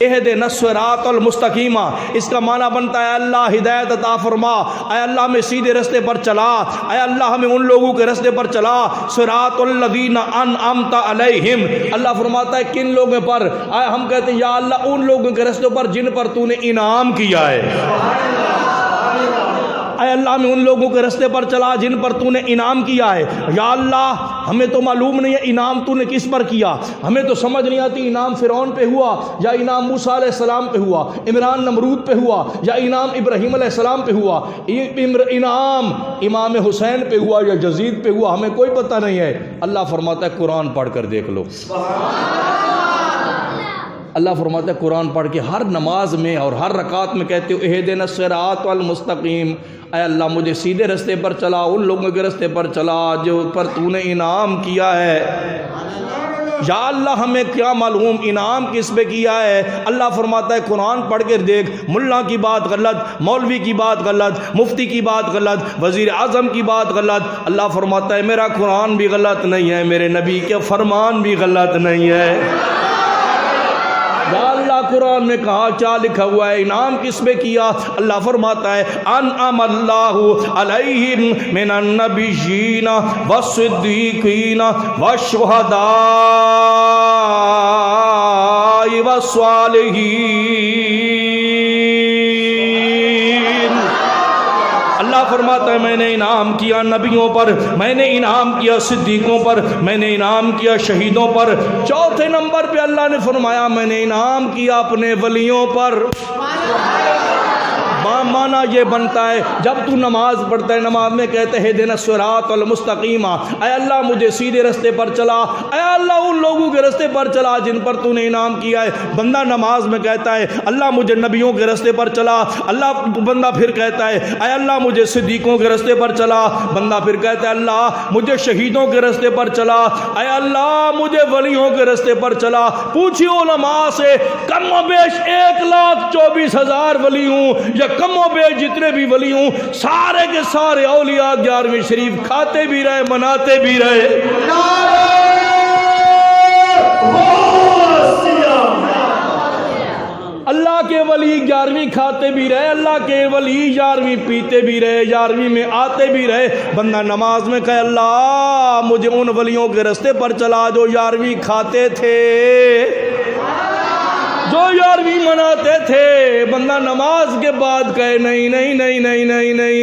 اہدنا الصراط المستقیم، اس کا معنی بنتا ہے اللہ ہدایت عطا فرما، اے اللہ ہمیں سیدھے رستے پر چلا، اے اللہ ہمیں ان لوگوں کے رستے پر چلا، صراط الذین انعمت علیہم، اللہ فرماتا ہے کن لوگوں پر؟ ہم کہتے ہیں یا اللہ ان لوگوں کے رستے پر جن پر تو نے انعام کیا ہے، اے اللہ ہمیں ان لوگوں کے رستے پر چلا جن پر تو نے انعام کیا ہے۔ یا اللہ ہمیں تو معلوم نہیں ہے انعام تو نے کس پر کیا، ہمیں تو سمجھ نہیں آتی انعام فرعون پہ ہوا یا انعام موسیٰ علیہ السلام پہ ہوا، عمران نمرود پہ ہوا یا انعام ابراہیم علیہ السلام پہ ہوا، انعام امام حسین پہ ہوا یا یزید پہ ہوا، ہمیں کوئی پتہ نہیں ہے۔ اللہ فرماتا ہے قرآن پڑھ کر دیکھ لو، اللہ فرماتا ہے قرآن پڑھ کے ہر نماز میں اور ہر رکعت میں کہتے ہو اہدنا الصراط المستقیم، اے اللہ مجھے سیدھے رستے پر چلا، ان لوگوں کے رستے پر چلا جو پر تو نے انعام کیا ہے۔ یا اللہ ہمیں کیا معلوم انعام کس پہ کیا ہے؟ اللہ فرماتا ہے قرآن پڑھ کر دیکھ، ملا کی بات غلط، مولوی کی بات غلط، مفتی کی بات غلط، وزیر اعظم کی بات غلط، اللہ فرماتا ہے میرا قرآن بھی غلط نہیں ہے، میرے نبی کے فرمان بھی غلط نہیں ہے۔ یا اللہ قرآن میں کہا کیا لکھا ہوا ہے، انعام کس پہ کیا؟ اللہ فرماتا ہے انعم اللہ علیہم من النبیین والصدیقین والشہداء والصالحین، اللہ فرماتا ہے میں نے انعام کیا نبیوں پر، میں نے انعام کیا صدیقوں پر، میں نے انعام کیا شہیدوں پر، چوتھے نمبر پہ اللہ نے فرمایا میں نے انعام کیا اپنے ولیوں پر۔ مانا یہ بنتا ہے جب تو نماز پڑھتا ہے، نماز میں کہتے ہیں اہدنا الصراط المستقیم، اے اللہ مجھے سیدھے رستے پر چلا، اے اللہ ان لوگوں کے رستے پر چلا جن پر تو نے انعام کیا ہے۔ بندہ نماز میں کہتا ہے اللہ مجھے نبیوں کے رستے پر چلا، اللہ بندہ پھر کہتا ہے اے اللہ مجھے صدیقوں کے رستے پر چلا، بندہ پھر کہتا ہے اللہ مجھے شہیدوں کے رستے پر چلا، اے اللہ مجھے ولیوں کے رستے پر چلا۔ پوچھیے علماء سے کم و بیش 1,24,000 ولی ہوں یا کم و بیش جتنے بھی ولی ہوں، سارے کے سارے اولیاء 11ویں شریف کھاتے بھی رہے مناتے بھی رہے۔ اللہ کے ولی 11ویں کھاتے بھی رہے، اللہ کے ولی 11ویں پیتے بھی رہے، 11ویں میں آتے بھی رہے۔ بندہ نماز میں کہے اللہ مجھے ان ولیوں کے رستے پر چلا جو 11ویں کھاتے تھے، جو 11ویں مناتے تھے۔ بندہ نماز کے بعد کہے نہیں نہیں نہیں نہیں نہیں نہیں۔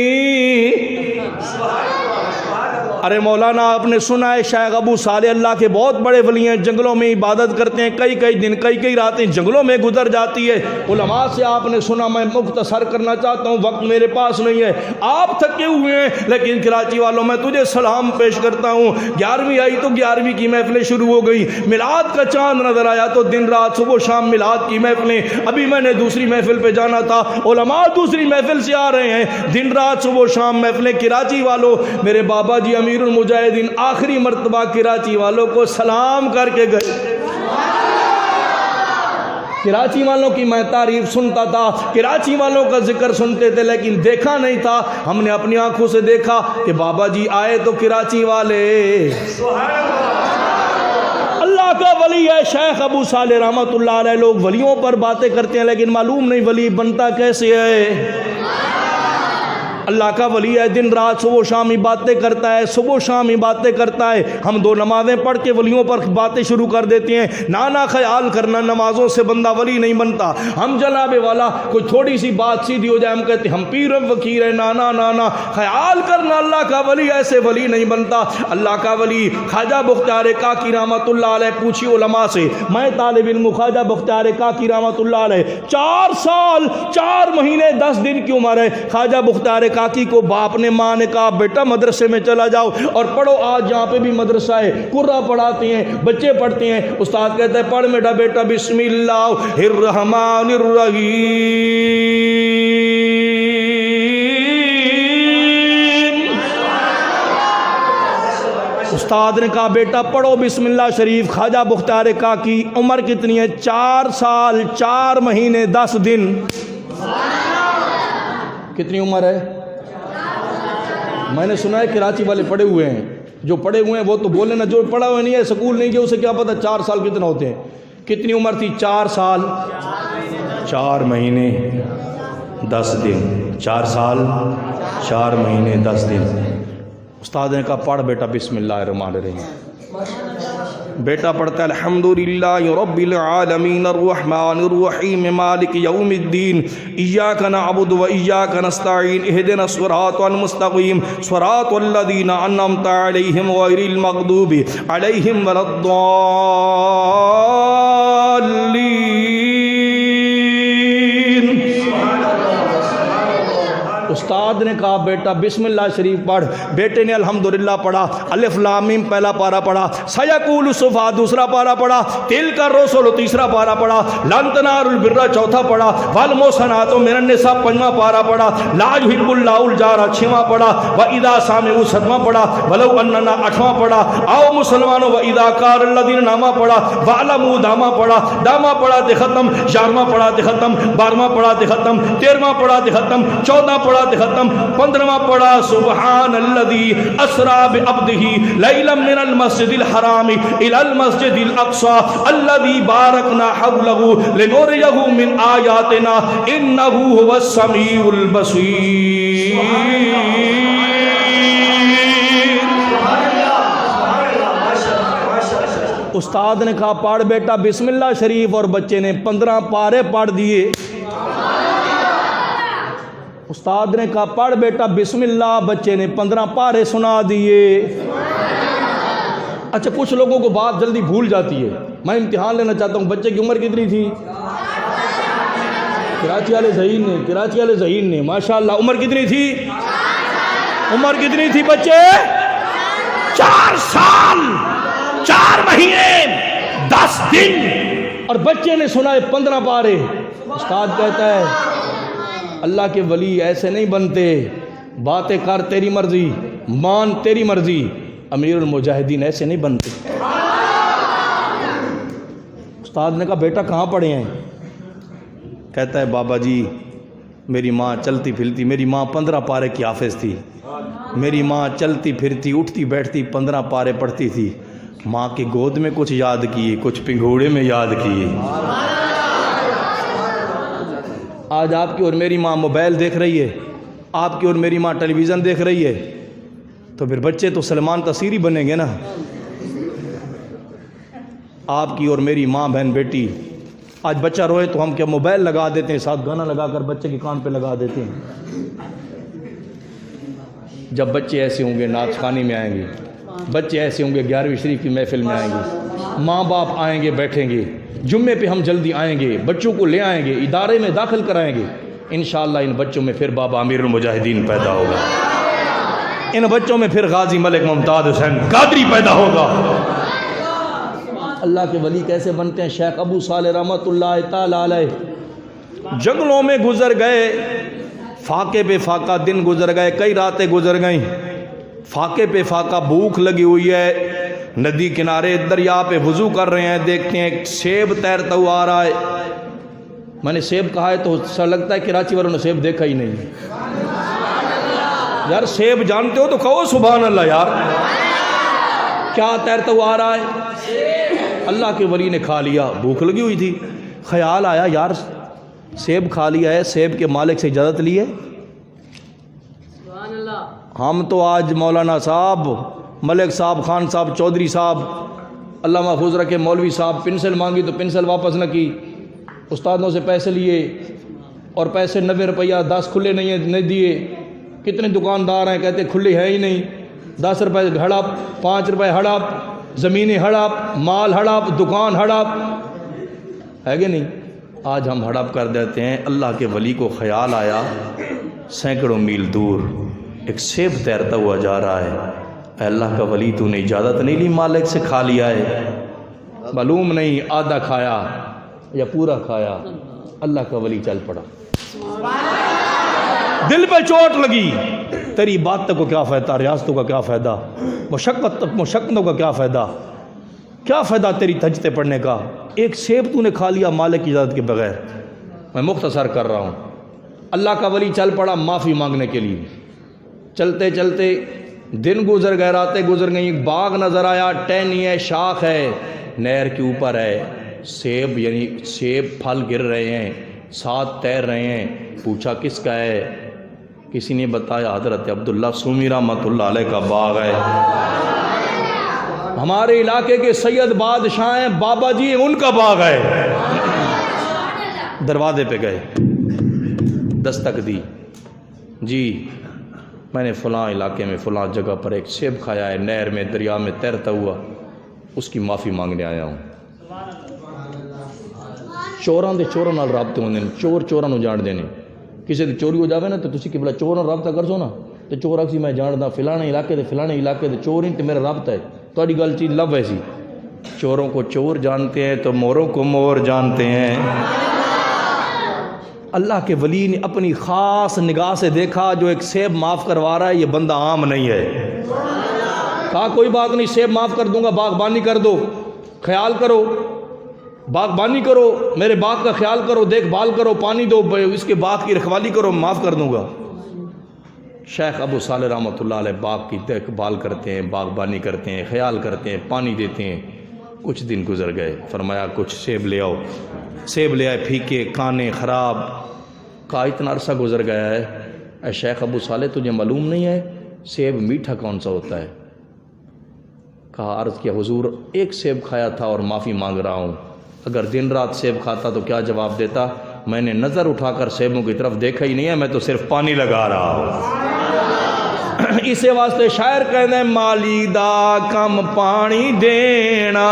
ارے مولانا آپ نے سنا ہے شیخ ابو صالح اللہ کے بہت بڑے ولی ہیں، جنگلوں میں عبادت کرتے ہیں، کئی کئی دن کئی کئی راتیں جنگلوں میں گزر جاتی ہے۔ علماء سے آپ نے سنا، میں مختصر کرنا چاہتا ہوں، وقت میرے پاس نہیں ہے، آپ تھکے ہوئے ہیں، لیکن کراچی والوں میں تجھے سلام پیش کرتا ہوں۔ 11ویں آئی تو 11ویں کی محفلیں شروع ہو گئی، میلاد کا چاند نظر آیا تو دن رات صبح و شام میلاد کی محفلیں۔ ابھی میں نے دوسری محفل پہ جانا تھا، علماء دوسری محفل سے آ رہے ہیں، دن رات صبح و شام محفلیں۔ کراچی والوں میرے بابا جی امیر المجاہدین آخری مرتبہ کراچی والوں کو سلام کر کے گئے۔ کراچی والوں کی میں تعریف سنتا تھا، کراچی والوں کا ذکر سنتے تھے، لیکن دیکھا نہیں تھا۔ ہم نے اپنی آنکھوں سے دیکھا کہ بابا جی آئے تو کراچی والے۔ اللہ کا ولی ہے شیخ ابو صالح رحمۃ اللہ علیہ۔ لوگ ولیوں پر باتیں کرتے ہیں لیکن معلوم نہیں ولی بنتا کیسے ہے۔ اللہ کا ولی ہے، دن رات صبح و شام ہی باتیں کرتا ہے، صبح و شام ہی باتیں کرتا ہے۔ ہم 2 نمازیں پڑھ کے ولیوں پر باتیں شروع کر دیتے ہیں۔ نانا خیال کرنا نمازوں سے بندہ ولی نہیں بنتا۔ ہم جناب والا کوئی تھوڑی سی بات سیدھی ہو جائے ہم کہتے ہیں ہم پیر فقیر ہیں، نانا نانا خیال کرنا اللہ کا ولی ایسے ولی نہیں بنتا۔ اللہ کا ولی خواجہ بختیار کاکی رحمۃ اللہ علیہ، پوچھی علماء سے، میں طالب علم خواجہ بختیار کاکی رحمۃ اللہ علیہ 4 سال 4 مہینے 10 دن کی عمر ہے۔ خواجہ بختیار کاکی کو باپ نے ماں نے کہا بیٹا مدرسے میں چلا جاؤ اور پڑھو، آج جہاں پہ بھی مدرسہ ہے قرہ پڑھاتے ہیں، بچے پڑھتے ہیں، استاد کہتا ہے پڑھ میٹا بیٹا بسم اللہ الرحمن الرحیم۔ استاد نے کہا بیٹا پڑھو بسم اللہ شریف۔ خواجہ بختیار کاکی عمر کتنی ہے؟ 4 سال 4 مہینے 10 دن۔ کتنی عمر ہے؟ میں نے سنا ہے کراچی والے پڑھے ہوئے ہیں، جو پڑھے ہوئے ہیں وہ تو بولے نا، جو پڑھا ہوا نہیں ہے سکول نہیں گیا اسے کیا پتہ 4 سال کتنا ہوتے ہیں۔ کتنی عمر تھی؟ 4 سال 4 مہینے 10 دن، 4 سال 4 مہینے 10 دن۔ استاد نے کہا پڑھ بیٹا بسم اللہ الرحمن الرحیم۔ بیٹا پڑھتا ہے الحمدللہ رب العالمین الرحمن الرحیم مالک یوم الدین ایاک نعبد و ایاک نستعین اہدنا الصراط المستقیم صراط الذین انعمت علیہم غیر المغضوب علیہم ولا الضالین۔ استاد نے کہا بیٹا بسم اللہ شریف پڑھ۔ بیٹے نے الحمدللہ پڑھا، الف لام میم پہلا پارہ پڑھا، سیقول الصفا دوسرا پارہ پڑھا، تلک الرسل تیسرا پارہ پڑھا، لن تنالوا البر چوتھا پڑھا، والمحصنات من النساء پنجواں پارہ پڑھا، لا یحب اللہ الجار چھواں پڑھا، واذا سمعوا ساتواں پڑھا، ولو اننا آٹھواں پڑھا، آؤ مسلمانوں واذا قال الذین نامہ پڑھا، واعلموا دامہ پڑھا، دامہ پڑھا تے ختم، 11واں پڑھا تے ختم، 12واں پڑھا تے ختم، 13واں پڑھا تے ختم، 14واں پڑھا تے ختم، 15واں پڑھا سبحان الذی اسرا بعبدہ لیلا من المسجد الحرام الی المسجد الاقصی الذی بارکنا حولہ لنریہ من آیاتنا انہ هو السمیع البصیر۔ استاد نے کہا پڑھ بیٹا بسم اللہ شریف، اور بچے نے 15 پارے پڑھ دیے۔ استاد نے کہا پڑھ بیٹا بسم اللہ، بچے نے 15 پارے سنا دیے۔ اچھا کچھ لوگوں کو بات جلدی بھول جاتی ہے، میں امتحان لینا چاہتا ہوں، بچے کی عمر کتنی تھی؟ کراچی والے ذہین نے ماشاءاللہ عمر کتنی تھی؟ عمر کتنی تھی بچے؟ 4 سال 4 مہینے 10 دن، اور بچے نے سنا ہے 15 پارے۔ استاد کہتا ہے اللہ کے ولی ایسے نہیں بنتے، باتیں کر تیری مرضی، مان تیری مرضی، امیر المجاہدین ایسے نہیں بنتے۔ استاد نے کہا بیٹا کہاں پڑھے ہیں؟ کہتا ہے بابا جی میری ماں چلتی پھرتی، میری ماں 15 پارے کی حافظ تھی، میری ماں چلتی پھرتی اٹھتی بیٹھتی 15 پارے پڑھتی تھی، ماں کی گود میں کچھ یاد کیے، کچھ پنگھوڑے میں یاد کیے۔ آج آپ کی اور میری ماں موبائل دیکھ رہی ہے، آپ کی اور میری ماں ٹیلی ویژن دیکھ رہی ہے، تو پھر بچے تو سلمان تصیری بنیں گے نا۔ آپ کی اور میری ماں بہن بیٹی، آج بچہ روئے تو ہم کیا موبائل لگا دیتے ہیں، ساتھ گانا لگا کر بچے کے کان پہ لگا دیتے ہیں۔ جب بچے ایسے ہوں گے نعت خوانی میں آئیں گے، بچے ایسے ہوں گے 11ویں شریف کی محفل میں آئیں گے، ماں باپ آئیں گے بیٹھیں گے، جمعے پہ ہم جلدی آئیں گے، بچوں کو لے آئیں گے، ادارے میں داخل کرائیں گے، انشاءاللہ ان بچوں میں پھر بابا امیر المجاہدین پیدا ہوگا، ان بچوں میں پھر غازی ملک ممتاز حسین قادری پیدا ہوگا۔ اللہ کے ولی کیسے بنتے ہیں؟ شیخ ابو صالح رحمۃ اللہ تعالی علیہ جنگلوں میں گزر گئے، فاقے پہ فاقہ دن گزر گئے، کئی راتیں گزر گئیں، فاقے پہ فاقہ بھوک لگی ہوئی ہے، ندی کنارے دریا پہ وضو کر رہے ہیں، دیکھتے ہیں ایک سیب تیرتا ہوا آ رہا ہے۔ میں نے سیب کہا ہے تو ایسا لگتا ہے کراچی والوں نے سیب دیکھا ہی نہیں۔ یار سیب جانتے ہو تو کہو سبحان اللہ۔ یار کیا تیرتا ہوا آ رہا ہے؟ اللہ کے ولی نے کھا لیا، بھوک لگی ہوئی تھی، خیال آیا یار سیب کھا لیا ہے، سیب کے مالک سے اجازت لی ہے؟ ہم تو آج مولانا صاحب، ملک صاحب، خان صاحب، چودھری صاحب، اللہ محفوظ رکھے، مولوی صاحب، پنسل مانگی تو پنسل واپس نہ کی، استادوں سے پیسے لیے اور پیسے 90 روپیہ 10 کھلے نہیں دیے۔ کتنے دکاندار ہیں کہتے کھلے ہیں ہی نہیں، 10 روپے ہڑپ، 5 روپے ہڑپ، زمینیں ہڑپ، مال ہڑپ، دکان ہڑپ، ہے کہ نہیں؟ آج ہم ہڑپ کر دیتے ہیں۔ اللہ کے ولی کو خیال آیا سینکڑوں میل دور ایک سیب تیرتا ہوا جا رہا ہے، اے اللہ کا ولی تو نے اجازت نہیں لی مالک سے کھا لیا ہے؟ معلوم نہیں آدھا کھایا یا پورا کھایا، اللہ کا ولی چل پڑا۔ دل پہ چوٹ لگی، تیری باتوں کو کیا فائدہ، ریاستوں کا کیا فائدہ، مشقتوں کا کیا فائدہ، کیا فائدہ تیری تہجدیں پڑھنے کا؟ ایک سیب تو نے کھا لیا مالک کی اجازت کے بغیر۔ میں مختصر کر رہا ہوں۔ اللہ کا ولی چل پڑا معافی مانگنے کے لیے، چلتے چلتے دن گزر گئے، راتیں گزر گئیں، ایک باغ نظر آیا، ٹہنی ہے، شاخ ہے، نہر کے اوپر ہے، سیب یعنی سیب پھل گر رہے ہیں، ساتھ تیر رہے ہیں، پوچھا کس کا ہے؟ کسی نے بتایا حضرت عبداللہ سومی رحمۃ اللہ علیہ کا باغ ہے، ہمارے علاقے کے سید بادشاہ ہیں، بابا جی ان کا باغ ہے۔ دروازے پہ گئے، دستک دی، جی میں نے فلاں علاقے میں فلاں جگہ پر ایک سیب کھایا ہے، نہر میں دریا میں تیرتا ہوا، اس کی معافی مانگنے آیا ہوں۔ چوراں دے چوراں نال رابطے ہوندے نے، چور چوراں نو جان دینے، کسی دی چوری ہو جاوے نا تو تسی کہ بلا چور نال رابطہ کر سو نا، تو چور آکسی میں جاندا فلانے علاقے دے چور ہی تے میرا رابطہ ہے، تہاڈی گل چیز لب ایسی۔ چوروں کو چور جانتے ہیں تو موروں کو مور جانتے ہیں۔ اللہ کے ولی نے اپنی خاص نگاہ سے دیکھا جو ایک سیب معاف کروا رہا ہے یہ بندہ عام نہیں ہے، کہا کوئی بات نہیں، سیب معاف کر دوں گا، باغبانی کر دو، خیال کرو، باغبانی کرو، میرے باغ کا خیال کرو، دیکھ بھال کرو، پانی دو، اس کے باغ کی رکھوالی کرو، معاف کر دوں گا۔ شیخ ابو صالح رحمۃ اللہ علیہ باغ کی دیکھ بھال کرتے ہیں، باغبانی کرتے ہیں، خیال کرتے ہیں، پانی دیتے ہیں۔ کچھ دن گزر گئے، فرمایا کچھ سیب لے آؤ، سیب لے آئے، پھیکے، کانے، خراب۔ کہا اتنا عرصہ گزر گیا ہے، اے شیخ ابو صالح تجھے معلوم نہیں ہے سیب میٹھا کون سا ہوتا ہے؟ کہا عرض کیا حضور ایک سیب کھایا تھا اور معافی مانگ رہا ہوں، اگر دن رات سیب کھاتا تو کیا جواب دیتا؟ میں نے نظر اٹھا کر سیبوں کی طرف دیکھا ہی نہیں ہے، میں تو صرف پانی لگا رہا ہوں۔ اسے واسطے شاعر کہتے ہیں مالی دا کم پانی دینا،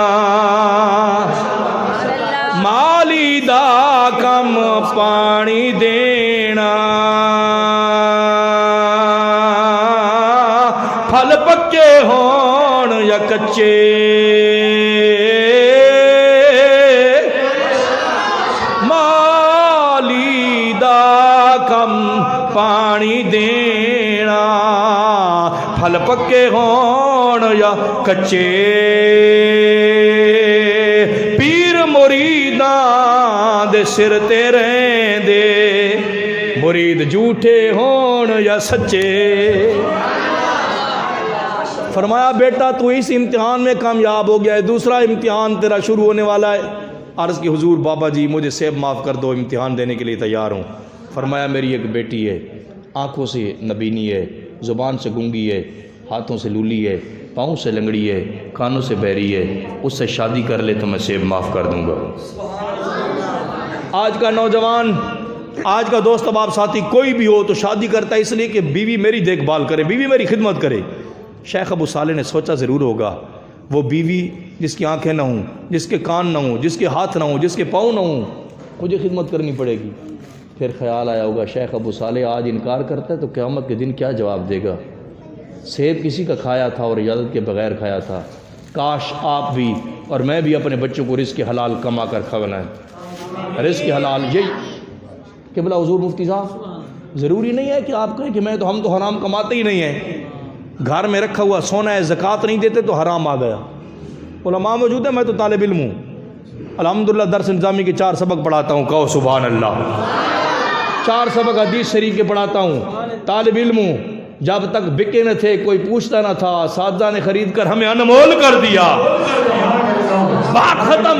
مالی دا کم پانی دینا، پھل پکے ہون یا کچے، مالی دا کم پانی دینا، پھل پکے ہون یا کچے، پیر مریداں دے سر تے رہندے، مرید جھوٹے ہون یا سچے۔ فرمایا بیٹا تو اس امتحان میں کامیاب ہو گیا ہے، دوسرا امتحان تیرا شروع ہونے والا ہے۔ عرض کی حضور بابا جی مجھے سیب معاف کر دو، امتحان دینے کے لیے تیار ہوں۔ فرمایا میری ایک بیٹی ہے، آنکھوں سے نبینی ہے، زبان سے گنگی ہے، ہاتھوں سے لولی ہے، پاؤں سے لنگڑی ہے، کانوں سے بہری ہے، اس سے شادی کر لے تو میں سیب معاف کر دوں گا۔ آج کا نوجوان، آج کا دوست احباب ساتھی کوئی بھی ہو تو شادی کرتا ہے اس لیے کہ بیوی میری دیکھ بھال کرے، بیوی میری خدمت کرے۔ شیخ ابو صالح نے سوچا ضرور ہوگا وہ بیوی جس کی آنکھیں نہ ہوں، جس کے کان نہ ہوں، جس کے ہاتھ نہ ہوں، جس کے پاؤں نہ ہوں، مجھے خدمت کرنی پڑے گی۔ پھر خیال آیا ہوگا شیخ ابو صالح آج انکار کرتا ہے تو قیامت کے دن کیا جواب دے گا؟ سیب کسی کا کھایا تھا اور اجازت کے بغیر کھایا تھا، کاش آپ بھی اور میں بھی اپنے بچوں کو رزق حلال کما کر کھانا ہے۔ رزق حلال یہی قبلہ حضور مفتی صاحب، ضروری نہیں ہے کہ آپ کہیں کہ ہم تو حرام کماتے ہی نہیں ہیں، گھر میں رکھا ہوا سونا ہے زکوٰۃ نہیں دیتے تو حرام آ گیا۔ علماء موجود ہیں، میں تو طالب علم ہوں، الحمدللہ درس انتظامی کے 4 سبق پڑھاتا ہوں، کہو سبحان اللہ۔ 4 سبق حدیث شریف کے پڑھاتا ہوں، طالب علم ہوں، جب تک بکے نہ تھے کوئی پوچھتا نہ تھا، اساتذہ نے خرید کر ہمیں انمول کر دیا، بات ختم۔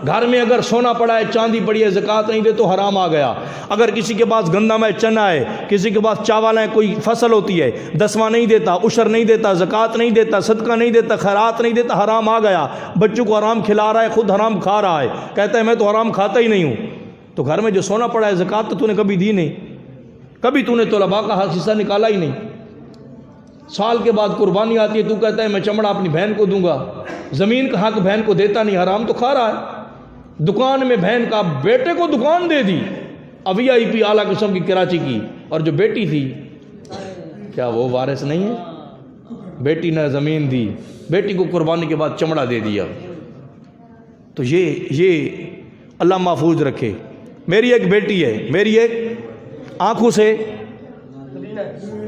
گھر میں اگر سونا پڑا ہے، چاندی پڑی ہے، زکوٰۃ نہیں دے تو حرام آ گیا۔ اگر کسی کے پاس گندم ہے، چنا ہے، کسی کے پاس چاول ہے، کوئی فصل ہوتی ہے، دسواں نہیں دیتا، عشر نہیں دیتا، زکوٰۃ نہیں دیتا، صدقہ نہیں دیتا، خیرات نہیں دیتا، حرام آ گیا۔ بچوں کو حرام کھلا رہا ہے، خود حرام کھا رہا ہے، کہتا ہے میں تو حرام کھاتا ہی نہیں ہوں۔ تو گھر میں جو سونا پڑا ہے زکوٰۃ تو نے کبھی دی نہیں، کبھی تو نے طلباء کا حصہ نکالا ہی نہیں۔ سال کے بعد قربانی آتی ہے، تو کہتا ہے میں چمڑا اپنی بہن کو دوں گا، زمین کا حق بہن کو دیتا نہیں، حرام تو کھا رہا ہے۔ دکان میں بہن کا بیٹے کو دکان دے دی، ابھی آئی پی اعلیٰ قسم کی کراچی کی، اور جو بیٹی تھی کیا وہ وارث نہیں ہے؟ بیٹی نے زمین دی، بیٹی کو قربانی کے بعد چمڑا دے دیا۔ تو یہ اللہ محفوظ رکھے۔ میری ایک بیٹی ہے، میری ایک آنکھوں سے،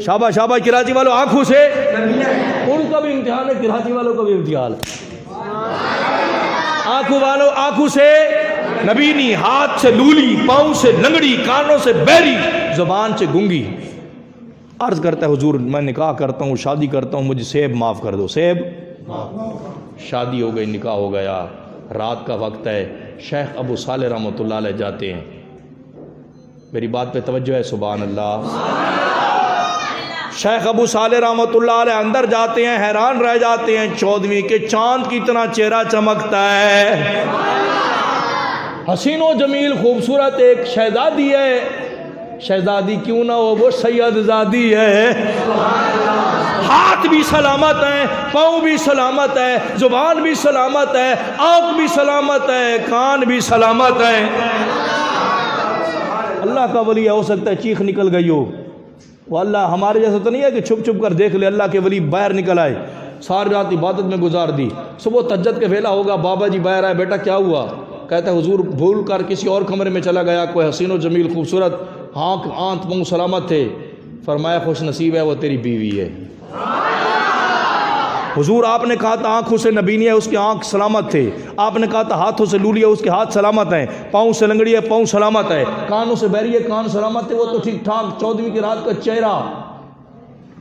شاباش شاباش کراچی والوں، آنکھوں سے ان کا بھی امتحان ہے، کراچی والوں کا بھی امتحان ہے۔ آنکھوں والوں آنکھوں سے نبینی، ہاتھ سے لولی، پاؤں سے لنگڑی، کانوں سے بہری، زبان سے گنگی۔ عرض کرتا ہے حضور میں نکاح کرتا ہوں، شادی کرتا ہوں، مجھے سیب معاف کر دو۔ سیب، شادی ہو گئی، نکاح ہو گیا، رات کا وقت ہے، شیخ ابو صالح رحمۃ اللہ علیہ جاتے ہیں، میری بات پہ توجہ ہے؟ سبحان اللہ۔ شیخ ابو صالح رحمۃ اللہ علیہ اندر جاتے ہیں، حیران رہ جاتے ہیں، 14ویں کے چاند کی طرح چہرہ چمکتا ہے، حسین و جمیل خوبصورت ایک شہزادی ہے، شہزادی کیوں نہ ہو وہ سید زادی ہے، ہاتھ بھی سلامت ہے، پاؤں بھی سلامت ہے، زبان بھی سلامت ہے، آنکھ بھی سلامت ہے، کان بھی سلامت ہے۔ اللہ کا ولی ہو سکتا ہے چیخ نکل گئی ہو، وہ اللہ ہمارے جیسا تو نہیں ہے کہ چھپ چھپ کر دیکھ لے، اللہ کے ولی باہر نکل آئے، ساری رات عبادت میں گزار دی، صبح تہجد کے ویلا ہوگا، بابا جی باہر آئے، بیٹا کیا ہوا؟ کہتا ہے حضور بھول کر کسی اور کمرے میں چلا گیا، کوئی حسین و جمیل خوبصورت آنکھ منہ سلامت تھے، فرمایا خوش نصیب ہے وہ تیری بیوی ہے۔ حضور آپ نے کہا تھا آنکھوں سے نبینی ہے، اس کے آنکھ سلامت تھے، آپ نے کہا تھا ہاتھوں سے لولی ہے، اس کے ہاتھ سلامت ہیں، پاؤں سے لنگڑی ہے، پاؤں سلامت ہے، کانوں سے بہری ہے، کان سلامت ہے، وہ تو ٹھیک ٹھاک 14ویں کی رات کا چہرہ۔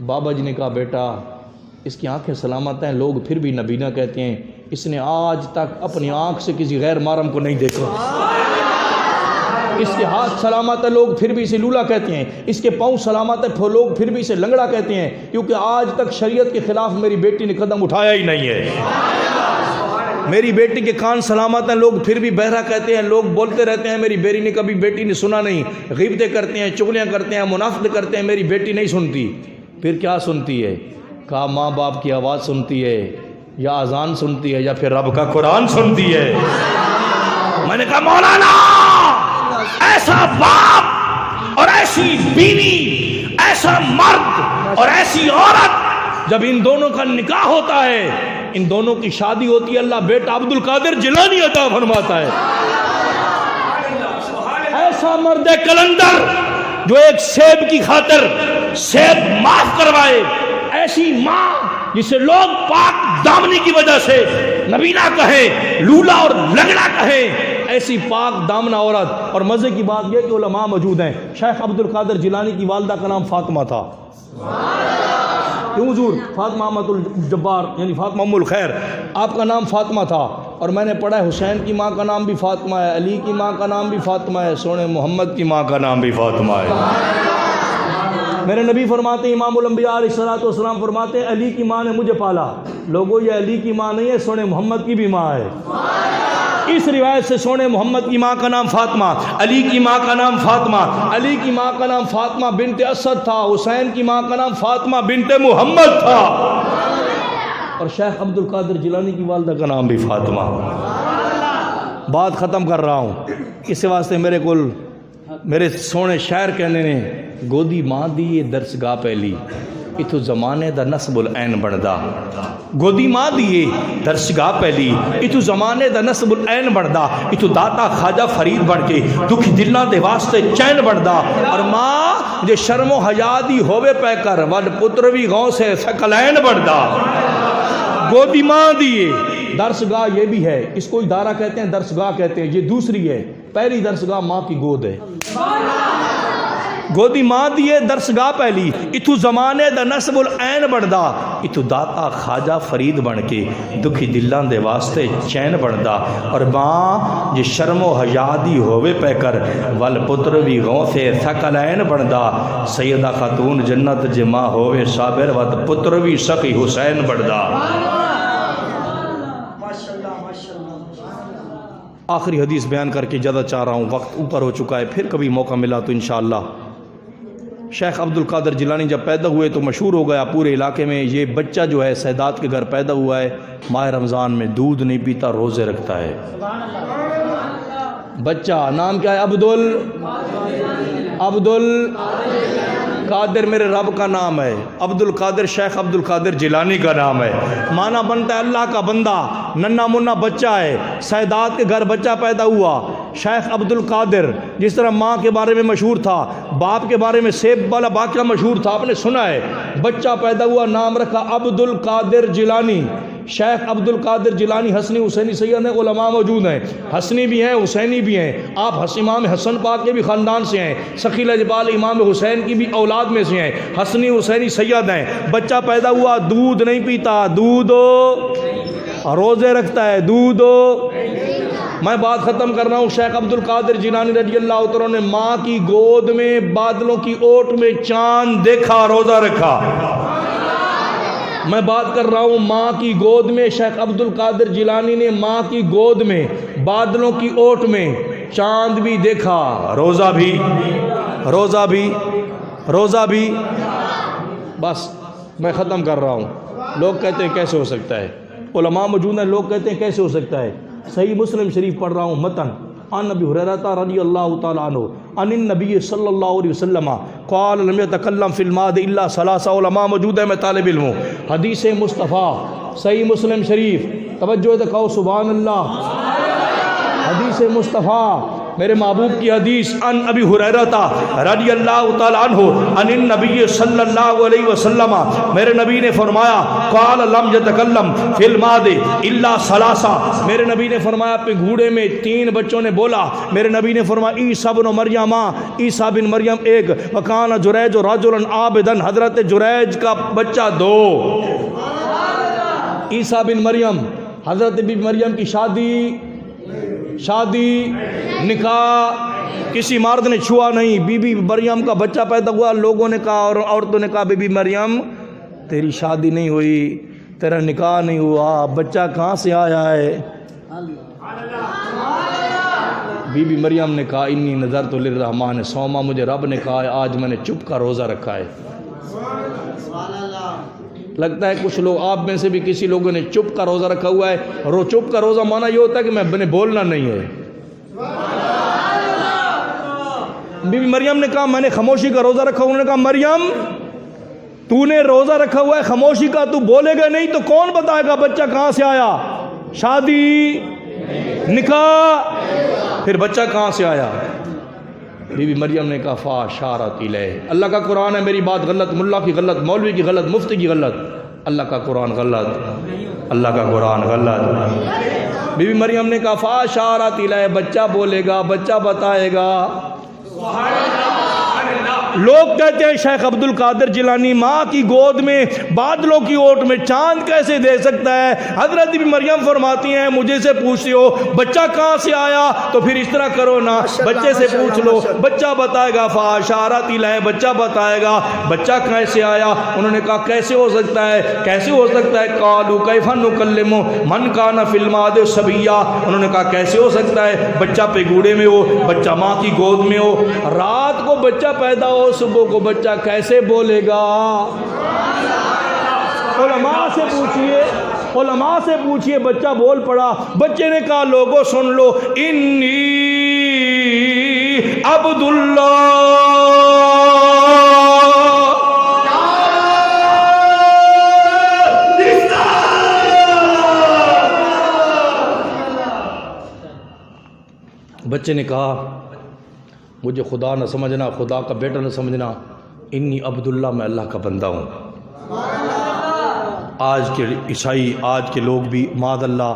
بابا جی نے کہا بیٹا اس کی آنکھیں سلامت ہیں، لوگ پھر بھی نبینا کہتے ہیں، اس نے آج تک اپنی آنکھ سے کسی غیر محرم کو نہیں دیکھا، اس کے ہاتھ سلامت ہے، لوگ پھر بھی اسے لولا کہتے ہیں، اس کے پاؤں سلامت ہے، لوگ پھر بھی اسے لنگڑا کہتے ہیں، کیونکہ آج تک شریعت کے خلاف میری بیٹی نے قدم اٹھایا ہی نہیں ہے۔ میری بیٹی کے کان سلامت ہیں، لوگ پھر بھی بہرا کہتے ہیں، لوگ بولتے رہتے ہیں میری بیٹی نے کبھی بیٹی نے سنا نہیں، غیبتیں کرتے ہیں، چغلیاں کرتے ہیں، منافقت کرتے ہیں، میری بیٹی نہیں سنتی۔ پھر کیا سنتی ہے؟ کہا ماں باپ کی آواز سنتی ہے، یا اذان سنتی ہے، یا پھر رب کا قرآن سنتی ہے۔ میں نے کہا مولانا ایسا باپ اور ایسی بیوی، ایسا مرد اور ایسی عورت، جب ان دونوں کا نکاح ہوتا ہے، ان دونوں کی شادی ہوتی ہے، اللہ بیٹا عبد القادر جیلانی عطا فرماتا ہے۔ ایسا مرد کلندر جو ایک سیب کی خاطر سیب معاف کروائے، ایسی ماں جسے لوگ پاک دامنی کی وجہ سے نبینا کہیں، لولا اور لگڑا کہیں، ایسی پاک دامنہ عورت۔ اور مزے کی بات یہ کہ علماء موجود ہیں، شیخ عبد القادر جیلانی کی والدہ کا نام فاطمہ تھا۔ کیوں حضور؟ فاطمہ امۃ الجبار یعنی فاطمہ ام الخیر، آپ کا نام فاطمہ تھا۔ اور میں نے پڑھا ہے حسین کی ماں کا نام بھی فاطمہ ہے، علی کی ماں کا نام بھی فاطمہ ہے، سونے محمد کی ماں کا نام بھی فاطمہ ہے۔ میرے نبی فرماتے ہیں، امام الانبیاء علیہ الصلوۃ والسلام فرماتے ہیں، علی کی ماں نے مجھے پالا۔ لوگوں یہ علی کی ماں نہیں ہے، سونے محمد کی بھی ماں ہے۔ اس روایت سے سونے محمد کی ماں کا نام فاطمہ، علی کی ماں کا نام فاطمہ، علی کی ماں کا نام فاطمہ بنت اسد تھا، حسین کی ماں کا نام فاطمہ بنت محمد تھا، اور شیخ عبد القادر جیلانی کی والدہ کا نام بھی فاطمہ۔ بات ختم کر رہا ہوں، اس واسطے میرے سونے شاعر کہنے نے، گودی ماں دی یہ درسگاہ پہلی، اتو زمانے دا نسب العین بندا۔ گودی ماں دیے درسگاہ پہلی، اتو زمانے دا نسب العین بندا، اتو داتا خواجہ فرید بن کے دکھ دلاں دے واسطے چین بندا۔ اور ماں جے شرم و حیا دی ہووے پے کر، ود پتر وی غوں سے ثقلین بندا۔ گودی ماں دیے درسگاہ یہ بھی ہے، اس کو ادارہ کہتے ہیں، درسگاہ کہتے ہیں، یہ دوسری ہے۔ پہلی درسگاہ ماں کی گود ہے، گودی ماں دیے درسگاہ پہلی، اتو زمانے دا نسب العین بندا، اتو داتا خواجہ فرید بن کے دکھی دلاں دے واسطے چین بندا۔ اور ماں جے شرم و حیا دی ہووے پے کر، ول پتر وی غوں سے ثقلین بندا۔ سیدہ خاتون جنت جے ماں ہووے صابر، ود پتر وی سخی حسین بندا۔ آخری حدیث بیان کر کے زیادہ چاہ رہا ہوں، وقت اوپر ہو چکا ہے، پھر کبھی موقع ملا تو انشاءاللہ۔ شیخ عبد القادر جیلانی جب پیدا ہوئے تو مشہور ہو گیا پورے علاقے میں، یہ بچہ جو ہے سیدات کے گھر پیدا ہوا ہے، ماہ رمضان میں دودھ نہیں پیتا، روزے رکھتا ہے۔ بچہ نام کیا ہے؟ عبد القادر میرے رب کا نام ہے، عبد القادر شیخ عبد القادر جیلانی کا نام ہے۔ معنی بنتا ہے اللہ کا بندہ، ننا منا بچہ ہے، سیدات کے گھر بچہ پیدا ہوا، شیخ عبد القادر۔ جس طرح ماں کے بارے میں مشہور تھا، باپ کے بارے میں سیب والا واقعہ مشہور تھا، آپ نے سنا ہے، بچہ پیدا ہوا، نام رکھا عبد القادر جیلانی۔ شیخ عبد القادر جیلانی حسنی حسینی سید ہیں، علماء موجود ہیں، حسنی بھی ہیں حسینی بھی ہیں، آپ امام حسن پاک کے بھی خاندان سے ہیں، ثقیل اجبال امام حسین کی بھی اولاد میں سے ہیں، حسنی حسینی سید ہیں۔ بچہ پیدا ہوا، دودھ نہیں پیتا، روزے رکھتا ہے، میں بات ختم کر رہا ہوں. شیخ عبد القادر جیلانی رضی اللہ تعالیٰ نے ماں کی گود میں بادلوں کی اوٹ میں چاند دیکھا, روزہ رکھا. میں بات کر رہا ہوں ماں کی گود میں. شیخ عبد القادر جیلانی نے ماں کی گود میں بادلوں کی اوٹ میں چاند بھی دیکھا, روزہ بھی, روزہ بھی, روزہ بھی. بس میں ختم کر رہا ہوں. لوگ کہتے ہیں کیسے ہو سکتا ہے, علماء موجود ہیں, لوگ کہتے ہیں کیسے ہو سکتا ہے. صحیح مسلم شریف پڑھ رہا ہوں متن. عن ابی ہریرہ رضی اللہ تعالیٰ عنہ عن النبی صلی اللہ علیہ وسلم قال لم يتکلم فی الماد الا ثلاثہ. علماء موجود ہیں, میں طالب علم ہوں. حدیث مصطفیٰ صحیح مسلم شریف, توجہ دکھاؤ سبحان اللہ. حدیث مصطفیٰ میرے محبوب کی حدیث. ان ابی ہریرہ رضی اللہ تعالیٰ عنہ ان النبی صلی اللہ علیہ وسلم, میرے نبی نے فرمایا قال لم يتکلم فی الماد الا ثلاثہ. میرے نبی نے فرمایا اپنے گھوڑے میں 3 بچوں نے بولا. میرے نبی نے فرمایا عیسیٰ بن مریم, عیسیٰ بن مریم ایک, وکان جریج رجلا عابدا, حضرت جریج کا بچہ 2. عیسیٰ بن مریم, حضرت بی مریم کی شادی نکاح کسی مرد نے چھوا نہیں. بی بی مریم کا بچہ پیدا ہوا, لوگوں نے کہا اور عورتوں نے کہا بی بی مریم تیری شادی نہیں ہوئی, تیرا نکاح نہیں ہوا, بچہ کہاں سے آیا ہے؟ بی بی مریم نے کہا انی نذرت للرحمن صوما, مجھے رب نے کہا ہے آج میں نے چپ کا روزہ رکھا ہے. لگتا ہے کچھ لوگ آپ میں سے بھی کسی لوگوں نے چپ کا روزہ رکھا ہوا ہے. چپ کا روزہ مانا یہ ہوتا ہے کہ میں نے بولنا نہیں ہے. بی بی مریم نے کہا میں نے خاموشی کا روزہ رکھا. انہوں نے کہا مریم تو نے روزہ رکھا ہوا ہے خاموشی کا, تو بولے گا نہیں تو کون بتائے گا بچہ کہاں سے آیا؟ شادی نکاح, پھر بچہ کہاں سے آیا؟ بی بی مریم نے کہا فاشارت الیہ. اللہ کا قرآن ہے, میری بات غلط, ملا کی غلط, مولوی کی غلط, مفتی کی غلط, اللہ کا قرآن غلط, اللہ کا قرآن غلط. بی بی مریم نے کہا فاشارت الیہ, بچہ بولے گا, بچہ بتائے گا. لوگ کہتے ہیں شیخ عبد القادر جیلانی ماں کی گود میں بادلوں کی اوٹ میں چاند کیسے دے سکتا ہے؟ حضرت بی مریم فرماتی ہیں مجھے سے پوچھتے ہو بچہ کہاں سے آیا, تو پھر اس طرح کرو نا, بچے سے پوچھ لو, بچہ بتائے گا. فاشارت الیہ, بچہ بتائے گا. بچہ کیسے آیا؟ انہوں نے کہا کیسے ہو سکتا ہے, کیسے ہو سکتا ہے؟ قالوا کیف نکلم من کان فی المہد صبیا. انہوں نے کہا کیسے ہو سکتا ہے بچہ پہ گھوڑے میں ہو, بچہ ماں کی گود میں ہو, رات کو بچہ پیدا ہو, صبح کو بچہ کیسے بولے گا؟ علماء سے پوچھئے, علماء سے پوچھئے. بچہ بول پڑا. بچے نے کہا لوگوں سن لو, انی عبداللہ. بچے نے کہا مجھے خدا نہ سمجھنا, خدا کا بیٹا نہ سمجھنا, انی عبداللہ, میں اللہ کا بندہ ہوں. آج کے عیسائی, آج کے لوگ بھی معاذ اللہ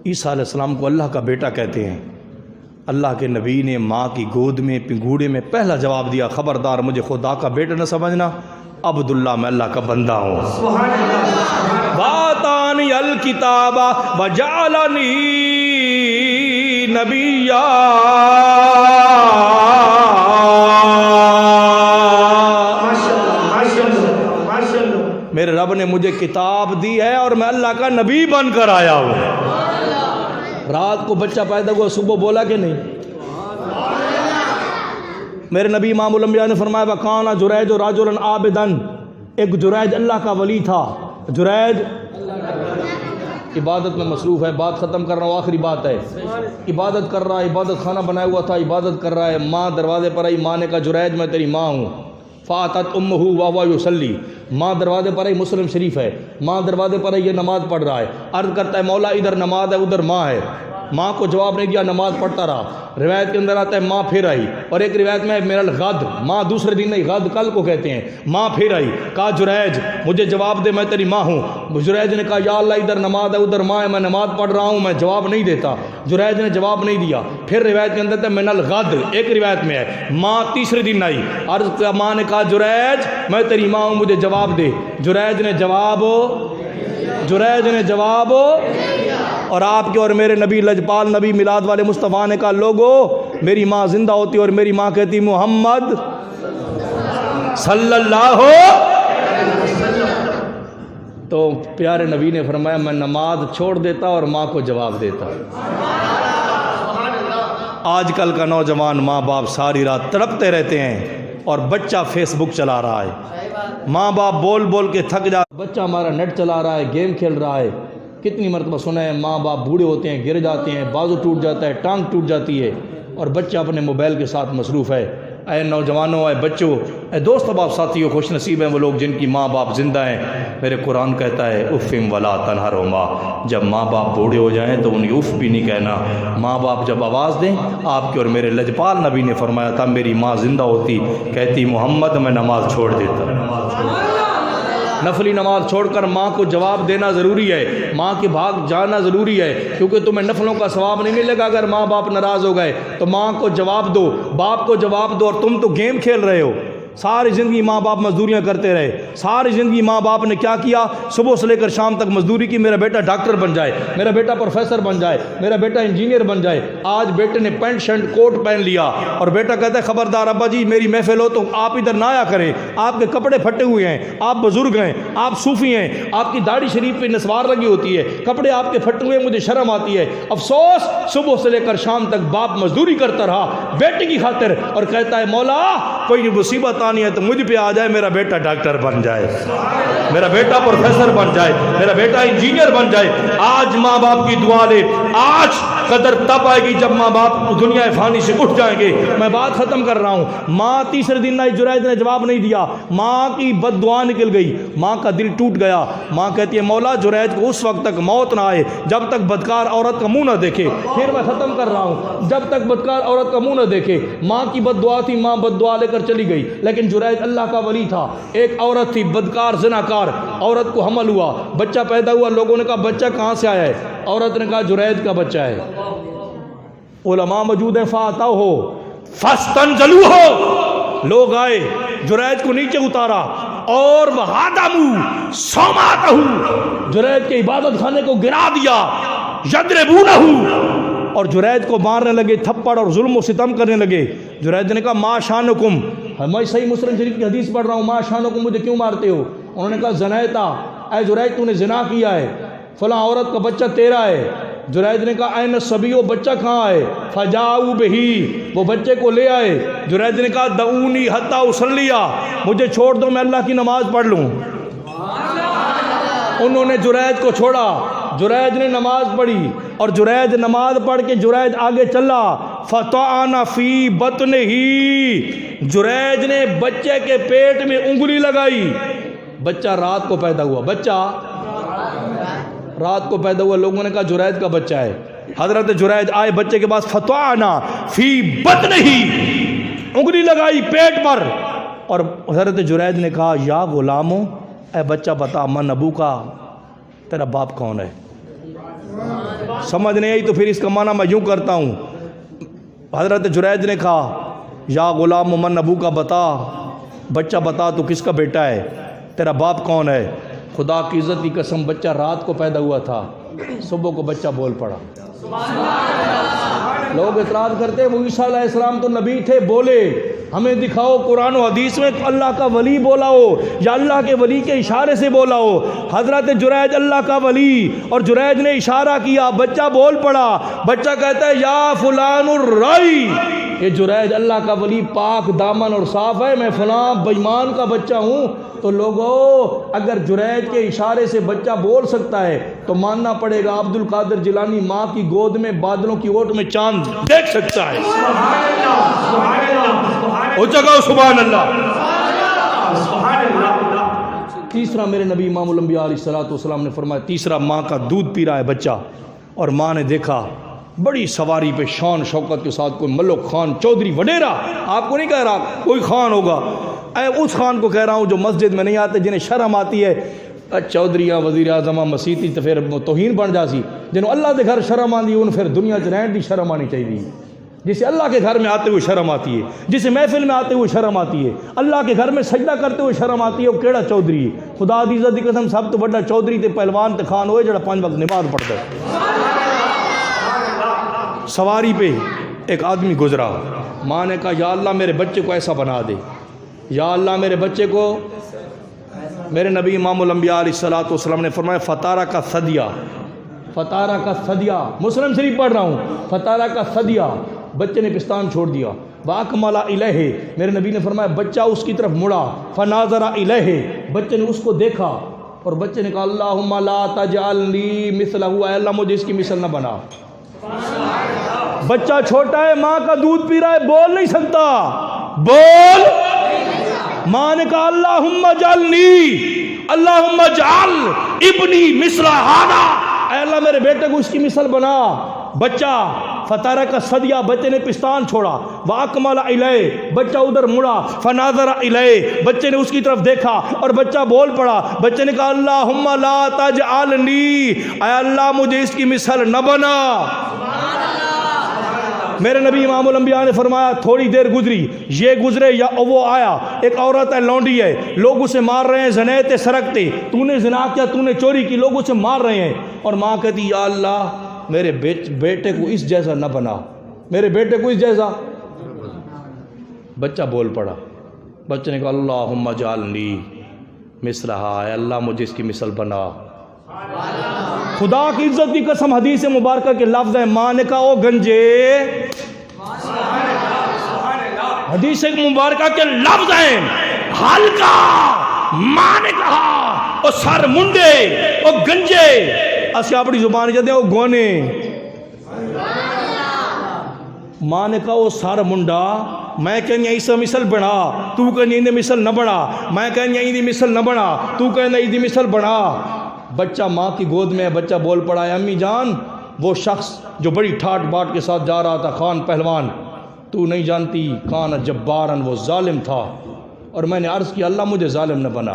عیسیٰ علیہ السلام کو اللہ کا بیٹا کہتے ہیں. اللہ کے نبی نے ماں کی گود میں پنگوڑے میں پہلا جواب دیا, خبردار مجھے خدا کا بیٹا نہ سمجھنا, عبداللہ, میں اللہ کا بندہ ہوں. وَآتَانِيَ الْكِتَابَ وَجَعَلَنِي نَبِيًّا. میرے رب نے مجھے کتاب دی ہے اور میں اللہ کا نبی بن کر آیا ہوں. رات کو بچہ پیدا ہوا, صبح بولا کہ نہیں؟ میرے نبی امام الانبیاء نے فرمایا وَكَانَ جُرَيْجُ رَجُلًا عَابِدًا. ایک جریج اللہ کا ولی تھا. جریج عبادت میں مصروف ہے. بات ختم کر رہا ہوں, آخری بات ہے. عبادت کر رہا ہے, عبادت خانہ بنایا ہوا تھا, عبادت کر رہا ہے. ماں دروازے پر آئی, ماں نے کہا جریج میں تیری ماں ہوں. فاتت امہ وہو یصلی, ماں دروازے پر آئی, مسلم شریف ہے. ماں دروازے پر آئی, یہ نماز پڑھ رہا ہے. عرض کرتا ہے مولا ادھر نماز ہے, ادھر ماں ہے. ماں کو جواب نہیں دیا, نماز پڑھتا رہا. روایت کے اندر آتا ہے ماں پھر آئی, اور ایک روایت میں میرا غد, ماں دوسرے دن نہیں, غد کل کو کہتے ہیں. ماں پھر آئی, کہا جریج مجھے جواب دے, میں تیری ماں ہوں. جریج نے کہا یا اللہ ادھر نماز ہے, ادھر ماں ہے, میں نماز پڑھ رہا ہوں, میں جواب نہیں دیتا. جریج نے جواب نہیں دیا. پھر روایت کے اندر تھا من الغد, ایک روایت میں ہے ماں تیسرے دن آئی. عرض ماں نے کہا جریج میں تیری ماں ہوں, مجھے جواب دے. جریج نے جواب اور آپ کے اور میرے نبی لجپال نبی میلاد والے مصطفیٰ نے کہا لوگو میری ماں زندہ ہوتی اور میری ماں کہتی محمد صلی اللہ تو پیارے نبی نے فرمایا میں نماز چھوڑ دیتا اور ماں کو جواب دیتا۔ آج کل کا نوجوان ماں باپ ساری رات تڑپتے رہتے ہیں اور بچہ فیس بک چلا رہا ہے، ماں باپ بول بول کے تھک جا، بچہ ہمارا نیٹ چلا رہا ہے، گیم کھیل رہا ہے۔ کتنی مرتبہ سنا ہے ماں باپ بوڑھے ہوتے ہیں، گر جاتے ہیں، بازو ٹوٹ جاتا ہے، ٹانگ ٹوٹ جاتی ہے اور بچہ اپنے موبائل کے ساتھ مصروف ہے۔ اے نوجوانوں، اے بچوں، اے دوست باپ ساتھیوں، خوش نصیب ہیں وہ لوگ جن کی ماں باپ زندہ ہیں۔ میرے قرآن کہتا ہے اف ولا تنہرہما، جب ماں باپ بوڑھے ہو جائیں تو انہیں اف بھی نہیں کہنا۔ ماں باپ جب آواز دیں، آپ کے اور میرے لجپال نبی نے فرمایا تھا میری ماں زندہ ہوتی کہتی محمد میں نماز چھوڑ دیتا۔ نفلی نماز چھوڑ کر ماں کو جواب دینا ضروری ہے، ماں کے بھاگ جانا ضروری ہے، کیونکہ تمہیں نفلوں کا ثواب نہیں ملے گا اگر ماں باپ ناراض ہو گئے۔ تو ماں کو جواب دو، باپ کو جواب دو، اور تم تو گیم کھیل رہے ہو۔ ساری زندگی ماں باپ مزدوریاں کرتے رہے، ساری زندگی ماں باپ نے کیا کیا؟ صبح سے لے کر شام تک مزدوری کی، میرا بیٹا ڈاکٹر بن جائے، میرا بیٹا پروفیسر بن جائے، میرا بیٹا انجینئر بن جائے۔ آج بیٹے نے پینٹ شرٹ کوٹ پہن لیا اور بیٹا کہتا ہے خبردار ابا جی میری محفل ہو تو آپ ادھر نہ آیا کریں، آپ کے کپڑے پھٹے ہوئے ہیں، آپ بزرگ ہیں، آپ صوفی ہیں، آپ کی داڑھی شریف پہ نسوار لگی ہوتی ہے، کپڑے آپ کے پھٹے ہوئے، مجھے شرم آتی ہے۔ افسوس صبح سے لے کر شام تک باپ مزدوری کرتا رہا بیٹے کی خاطر اور کہتا ہے مولا کوئی مصیبت آنی ہے تو مجھ پہ آ جائے، میرا بیٹا ڈاکٹر بن جائے، میرا بیٹا پروفیسر بن جائے، میرا بیٹا انجینئر بن جائے۔ آج ماں باپ کی دعا لے، آج قدر تب آئے گی جب ماں باپ دنیا فانی سے اٹھ جائیں گے۔ میں بات ختم کر رہا ہوں۔ ماں تیسرے دن جرید نے جواب نہیں دیا، ماں کی بد دعا نکل گئی، ماں کا دل ٹوٹ گیا۔ ماں کہتی ہے مولا جرید کو اس وقت تک موت نہ آئے جب تک بدکار عورت کا منہ نہ دیکھے۔ پھر میں ختم کر رہا ہوں، جب تک بدکار عورت کا منہ نہ دیکھے۔ ماں کی بد دعا تھی، ماں بد دعا لے کر چلی گئی، لیکن جرید اللہ کا ولی تھا۔ ایک عورت تھی بدکار زناکار، عورت کو حمل ہوا، بچہ پیدا ہوا، لوگوں نے کہا بچہ کہاں سے آیا ہے؟ عورت نے کہا جرید کا بچہ ہے۔ علماء موجود ہیں، فاتو ہو فاستنزلو ہو، لوگ آئے، جرید کو نیچے اتارا اور وہادمو سوماتہو، جرید کے عبادت خانے کو گرا دیا، یضربونہو، اور جرید کو مارنے لگے، تھپڑ اور ظلم و ستم کرنے لگے۔ جرید نے کہا ما شانکم، میں صحیح مسلم شریف کی حدیث پڑھ رہا ہوں، ما شانکم، مجھے کیوں مارتے ہو؟ انہوں نے کہا زنیتا، اے جرید تو نے زنا کیا ہے، فلاں عورت کا بچہ تیرا ہے۔ جرید نے کہا این الصبی، بچہ کہاں ہے؟ فجاؤ بہی، وہ بچے کو لے آئے۔ جرید نے کہا دعونی حتی اصلی، مجھے چھوڑ دو میں اللہ کی نماز پڑھ لوں۔ انہوں نے جرید کو چھوڑا، جرید نے نماز پڑھی، اور جرید نماز پڑھ کے جرید آگے چلا۔ فطعن فی بطنہ، جرید نے بچے کے پیٹ میں انگلی لگائی۔ بچہ رات کو پیدا ہوا، بچہ رات کو پیدا ہوا، لوگوں نے کہا جرید کا بچہ ہے۔ حضرت جرید آئے بچے کے پاس، فطعن فی بطنہ، انگلی لگائی پیٹ پر، اور حضرت جرید نے کہا یا غلامو، اے بچہ بتا من ابو کا، تیرا باپ کون ہے؟ سمجھ نہیں آئی تو پھر اس کا معنی میں یوں کرتا ہوں۔ حضرت جرید نے کہا یا غلام من ابو کا، بتا بچہ بتا تو کس کا بیٹا ہے، تیرا باپ کون ہے؟ خدا کی عزت کی قسم بچہ رات کو پیدا ہوا تھا، صبح کو بچہ بول پڑا۔ لوگ اعتراض کرتے ہیں وہ عیسیٰ علیہ السلام تو نبی تھے، بولے، ہمیں دکھاؤ قرآن و حدیث میں اللہ کا ولی بولا ہو یا اللہ کے ولی کے اشارے سے بولا ہو۔ حضرت جرید اللہ کا ولی، اور جرید نے اشارہ کیا، بچہ بول پڑا۔ بچہ کہتا ہے یا فلان الرائی، یہ جرید اللہ کا ولی پاک دامن اور صاف ہے، میں فلاں بےمان کا بچہ ہوں۔ تو لوگو اگر جرید کے اشارے سے بچہ بول سکتا ہے تو ماننا پڑے گا عبد القادر جیلانی ماں کی گود میں بادلوں کی اوٹ میں چاند دیکھ سکتا ہے۔ ہو جگہ سبحان اللہ۔ تیسرا میرے نبی امام الانبیاء علیہ الصلوۃ والسلام نے فرمایا، تیسرا ماں کا دودھ پی رہا ہے بچہ، اور ماں نے دیکھا بڑی سواری پہ شان شوکت کے ساتھ کوئی ملک خان چودھری وڈیرا، آپ کو نہیں کہہ رہا کوئی خان ہوگا، اے اس خان کو کہہ رہا ہوں جو مسجد میں نہیں آتے، جنہیں شرم آتی ہے، چودھریاں وزیر اعظم مسیتی تو پھر توہین بن جاسی، جنہوں اللہ کے گھر شرم آتی ان پھر دنیا چ رہن دی شرم آنی چاہیے۔ جسے اللہ کے گھر میں آتے ہوئے شرم آتی ہے، جسے محفل میں آتے ہوئے شرم آتی ہے، اللہ کے گھر میں سجدہ کرتے ہوئے شرم آتی ہے، وہ کیڑا چودھری ہے؟ خدا دی عزت دی قسم سب تو بڑا چودھری تے پہلوان تے خان ہوئے جڑا 5 وقت نماز پڑھتا ہے۔ سواری پہ ایک آدمی گزرا، ماں نے کہا یا اللہ میرے بچے کو ایسا بنا دے، یا اللہ میرے بچے کو. میرے نبی امام الانبیاء علیہ الصلوۃ والسلام نے فرمایا فتارہ کا صدیہ، فتارہ کا صدیہ، مسلم شریف پڑھ رہا ہوں، فتارہ کا صدیہ، بچے نے پستان چھوڑ دیا. واکمل الیہ، میرے نبی نے فرمایا بچہ اس کی طرف مڑا، فناظر الیہ، بچے نے اس کو دیکھا اور بچے نے کہا اللہم لا تجعلنی مثلہ، اے اللہ مجھے اس کی مثل نہ بنا. بچہ چھوٹا ہے، ماں کا دودھ پی رہا ہے، بول نہیں سکتا، بول. ماں نے کہا اللہم اجعلنی، اللہم اجعل ابنی مثل ھذا، اے اللہ میرے بیٹے کو اس کی مثل بنا. بچہ فتارہ کا صدیہ، بچے نے پستان چھوڑا، واکمل الیہ، بچہ ادھر مڑا، فناظر الیہ، بچے نے اس کی طرف دیکھا اور بچہ بول پڑا. بچے نے کہا اللہم لا تجعلنی، اے اللہ مجھے اس کی مثل نہ بنا. میرے نبی امام الانبیاء نے فرمایا تھوڑی دیر گزری، یہ گزرے یا وہ آیا، ایک عورت ہے، لونڈی ہے، لوگ اسے مار رہے ہیں، زنیتے سرکتے، تو نے زنا کیا، تو نے چوری کی، لوگ اسے مار رہے ہیں. اور ماں کہتی یا اللہ میرے بیٹے کو اس جیسا نہ بنا، میرے بیٹے کو اس جیسا. بچہ بول پڑا، بچے نے کہا اللہم اجعلنی مثلہا، اے اللہ مجھے اس کی مثل بنا. خدا کی عزت کی قسم حدیث مبارکہ کے لفظ ہیں، ماں نے کہا او گنجے، حدیث مبارکہ کے لفظ ہیں ہلکا، ماں نے کہا او سر منڈے، او گنجے، اسی اپنی زبان جاتے ہیں او گونے. ماں نے کہا او سر منڈا، میں کہنی ایسا مثل بنا، تو کہنی ایندے مثل نہ بنا، میں کہنی ایندی مثل نہ بنا، تو کہنی ایندی مثل بنا. بچہ ماں کی گود میں ہے، بچہ بول پڑا ہے امی جان وہ شخص جو بڑی ٹھاٹ باٹ کے ساتھ جا رہا تھا، خان پہلوان، تو نہیں جانتی، کان جبارن، وہ ظالم تھا. اور میں نے عرض کیا اللہ مجھے ظالم نہ بنا.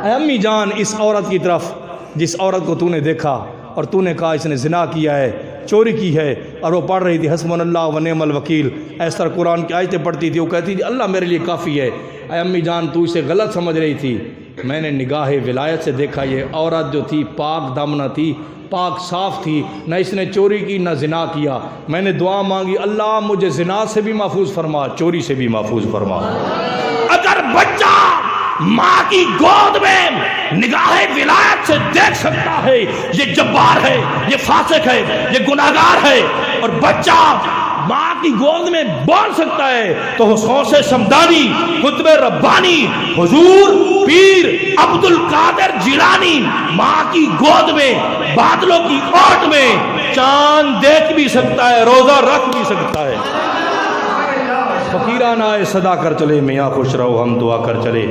اے امی جان اس عورت کی طرف، جس عورت کو تو نے دیکھا اور تو نے کہا اس نے زنا کیا ہے، چوری کی ہے، اور وہ پڑھ رہی تھی حسبنا اللہ و نعم الوکیل، اس طرح قرآن کی آیتیں پڑھتی تھی، وہ کہتی تھی اللہ میرے لیے کافی ہے. اے امی جان تو اسے غلط سمجھ رہی تھی، میں نے نگاہ ولایت سے دیکھا یہ عورت جو تھی پاک دامنہ تھی، پاک صاف تھی، نہ اس نے چوری کی نہ زنا کیا. میں نے دعا مانگی اللہ مجھے زنا سے بھی محفوظ فرما، چوری سے بھی محفوظ فرما. اگر بچہ ماں کی گود میں نگاہ ولایت سے دیکھ سکتا ہے یہ جبار ہے، یہ فاسق ہے، یہ گناہگار ہے، اور بچہ ماں کی گود میں بول سکتا ہے، تو غوث سمدانی، قطب ربانی، حضور پیر عبد القادر جیلانی ماں کی گود میں بادلوں کی اوٹ میں چاند دیکھ بھی سکتا ہے، روزہ رکھ بھی سکتا ہے. فقیرانہ صدا کر چلے میاں خوش رہو ہم دعا کر چلے.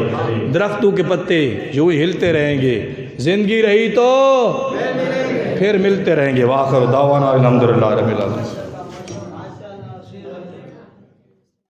درختوں کے پتے یوں ہی ہلتے رہیں گے، زندگی رہی تو پھر ملتے رہیں گے. وآخر دعوانا الحمدللہ رب العالمین.